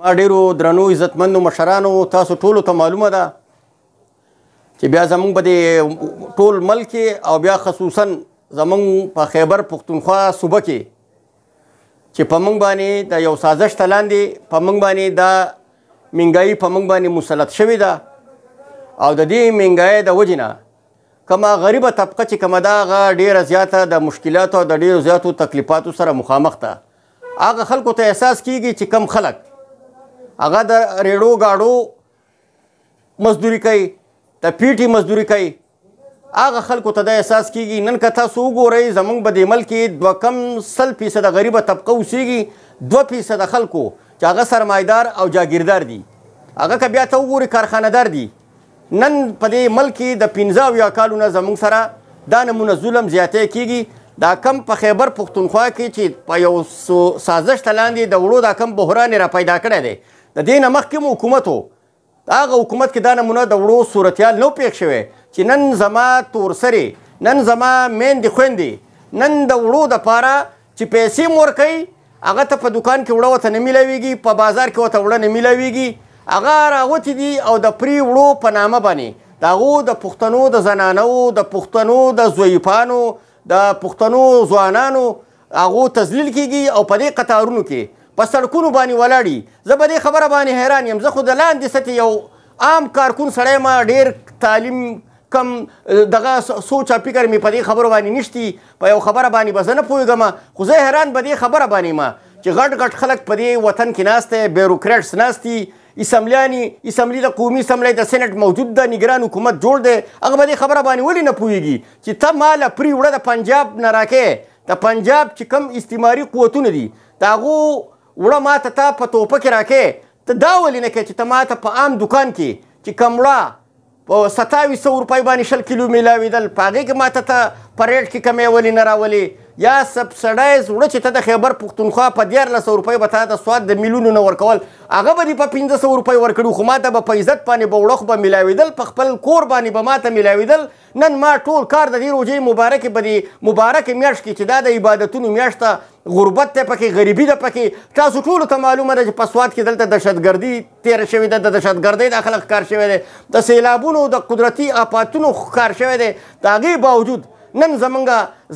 ما ډیرو درنو عزتمندو مشرانو تاسو ټولو ته معلومه ده چې بیا زمونږ په دې ټول ملک او بیا خصوصا زمونږ په خیبر پښتونخوا صوبه کې چې په موږ باندې د یو سازش ته لاندې په موږ باندې دا مهنګایي په موږ باندې مسلط شوې ده او د دې مهنګایۍ د وجې نه کومه غریبه طبقه چې کومه ده هغه ډېره زیاته د مشکلاتو او د ډېرو زیاتو تکلیفاتو سره مخامخ ده. هغه خلکو ته احساس کیږي چې کم خلک هغه د ریړو گاډو مزدوري کوي د پیټي مزدوري کوي هغه خلکو ته دا احساس کیږي نن که تاسو وګورئ زموږ په دې ملک کې 2% غریبه طبقه اوسیږي 2% خلکو چې هغه سرمایدار او جاګیردار دي هغه که بیا ته وګورئ کارخانهدار دي. نن په دې ملک کې د 15 کالونه زموږ سره دا نمونه ظلم زیاتی کیږي. دا کم په خیبر پښتونخوا کې چې په یو سازش ته لاندې د وړو دا کم بحران را پیدا کړی دی د دې نه مخکې مو حکومت و هغه حکومت کې دا نمونه د وړو صورتحال نو پېښ شوی چې نن زما تورسرې نن زما میندې خویندې نن د وړو دپاره چې پیسې مو ورکوي هغه ته په دوکان کې وړه ورته نه میلاویږي په بازار کې ورته وړه نه میلاویږي هغه راوتې دي او د پرې وړو په نامه باندې د هغو د پښتنو د زنانو د پښتنو د ضعیفانو د پښتنو ځوانانو هغو تذلیل کیږي او په دې قطارونو کې په سړکونو باندې ولاړي. زه په دې خبره باندې حیران یم. زه خو د لاندې سطحې یو عام کارکون سړی ما ډېر تعلیم کم دغه سوچ او فکر مې په دې خبرو باندې نشتي په یو خبره باندې به زه نه پوهېږم خو زه حیران په دې خبره باندې ما چې غټ خلک په دې وطن کې ناست دی بیروکریټس ناست دي اسمبلي د قومي اسمبلۍ د سینټ موجود ده نګران حکومت جوړ دی هغه په دې خبره باندې ولې نه پوهېږي چې ته ما له پرې وړه د پنجاب نه راکې د پنجاب چې کم استعماري قوتونه دي د هغو وړه ما ته تا په توپه کې راکې ته دا ولې نه کوې چې ته ما ته په عام دوکان کې چې کم وړه په 2700 روپۍ باندې 20 کیلو میلاوېدل په هغې کې ما ته په ریټ کې کمی ولې نه راولې یا سبسډایز وړه چې ته د خیبر پښتونخوا په 1400 روپۍ به تا د سواد د میلیونو نه ورکول هغه به دې په 1500 روپۍ ورکړي خو ما ته به په عزت باندې به وړه خو به میلاوېدل په خپل کور باندې به ما ته میلاوېدل. نن ما ټول کار د دې روژې مبارکې به دې مبارکې میاشت کې چې دا د عبادتونو میاشت ته غربت دی پکې غریبي ده پکې تاسو ټولو ته معلومه ده چې په سواد کې دلته دهشتګردي تېره شوې ده د دهشتګردۍ دا خلک ښکار شوی دی د سیلابونو د قدرتي آفاتونو ښکار شوی دی د هغې باوجود نن زمونږ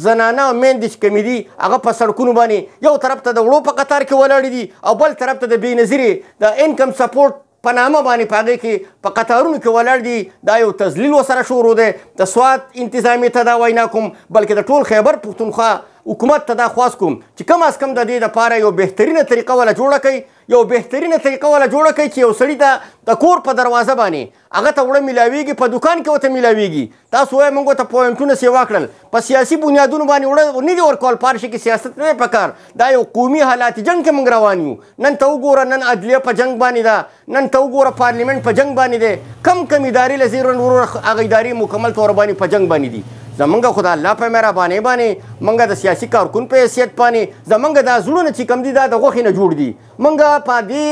زنانه او میندې چې کمې دي هغه په سړکونو باندې یو طرف ته د وړو په قطار کې ولاړې دي او بل طرف ته د بېنظیرې د انکم سپورټ په نامه باندې په هغې کې په قطارونو کې ولاړ دي دا یو تذلیل ورسره شروع دی. د سواد انتظامیې ته دا وینا کوم بلکې د ټول خیبر پښتونخوا حکومت ته دا خواست کوم چې کم از کم د دې دپاره یو بهترینه طریقه وله جوړه کوي یو بهترینه طریقه وله جوړه کوي چې یو سړي ته د کور په دروازه باندې هغه ته وړه میلاویږي په دوکان کې ورته میلاویږي تاسو وایئ موږ ورته پوینټونه سیوا کړل په سیاسي بنیادونو باندې وړه نه دي ورکول پارشي کې سیاست نه دی پکار دا یو قومي حالات جنګ کې موږ روان یو. نن ته وګوره نن عدلیه په جنګ باندې ده نن ته وګوره پارلیمنټ په جنګ باندې دی کم ادارې له زیر ورور هغه ادارې مکمل طور باندې په جنګ باندې دي. زمونږ خو د الله په مهربانۍ باندې موږ د سیاسي کارکون په حیثیت باندې زمونږ دا زړونه چې کم دي دا د غوښې نه جوړ دي. موږ په دې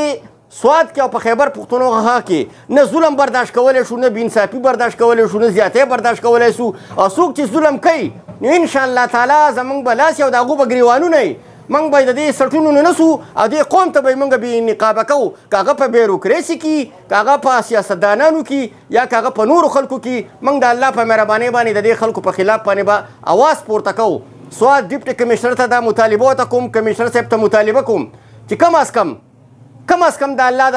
سواد کې او په خیبر پښتونخوا کې نه ظلم برداشت کولی شو نه بېانصافي برداشت کولی شو نه زیاتی برداشت کولی شو او څوک چې ظلم کوي نو انشاءالله تعالی زمونږ به لاس یو د هغو به ګریوانونه وي موږ به د دې سټونو نه نسو او دې قوم ته به یې موږ بې نقابه کوو که هغه په بیروکریسي کې که هغه په سیاستدانانو کې یا که هغه په نورو خلکو کې موږ د الله په مهربانۍ باندې د دې خلکو په خلاف باندې به اواز پورته کوو. سواد ډیپټي کمیشنر ته دا مطالبه ورته کوم کمیشنر صاحب ته مطالبه کوم چې کم از کم د الله د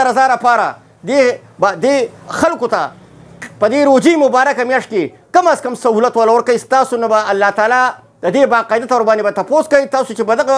رضا لپاره دې خلکو ته په دې روژې مبارکه میاشت کې کم از کم سهولت وله ورکوئ ستاسو نه به الله تعالی د دې باقاعده طور باندې به تپوس کوي تاسو چې په دغه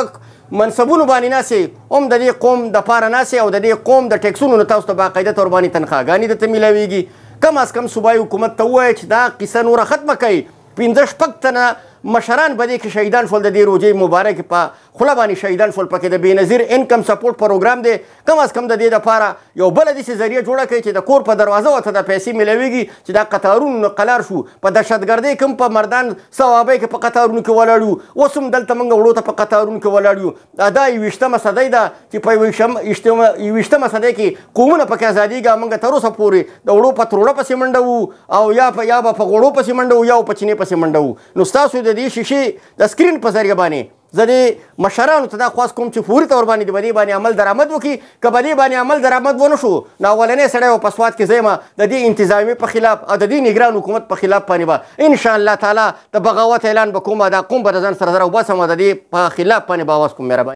منصبونو باندې ناسې هم د دې قوم دپاره ناسې او د دې قوم د ټیکسونو نه تاسو ته باقاعده طور باندې تنخواګانې درته میلاویږي. کم از کم صوبایي حکومت ته ووایه چې دا قصه نوره ختمه کوي 15 تنه مشران به دې کې شهیدان شول د دې روژې مبارکې په خوله باندې شهیدان شول پکې د بېنظیر انکم سپورټ پروګرام دی کم از کم د دې دپاره یو بله داسې ذریعه جوړه کړئ چې د کور په دروازه ورته د پیسې میلاویږي چې دا قطارونو نه قلار شو په دهشتګردۍ کوم په مردان صوابۍ کې په قطارونو کې ولاړ یو اوس هم دلته موږ وړو ته په قطارونو کې ولاړ یو دا 21مه صدۍ ده چې په 21مه صدۍ کې قومونه پکې ازادېږي موږ تر اوسه پورې د وړو په تروړه پسې منډه وو او یا به په غوړو پسې منډه وو یا په چینې پسې منډه وو. نو ستاسو د دې شیشې د سکرین په ذریعه باندې زه دې مشرانو ته دا خواست کوم چې فوري طور باندې د بدې باندې عمل درآمد وکړي. که بدې باندې عمل درآمد ونه شو نو اولنی سړی و په سوات کې زه یم د دې انتظامیې په خلاف او د دې نګران حکومت په خلاف باندې به انشاءالله تعالی د بغاوت اعلان به کوم دا قوم به د ځان سره زر وباسم او د دې په خلاف باندې به اواز کوم. مهرباني.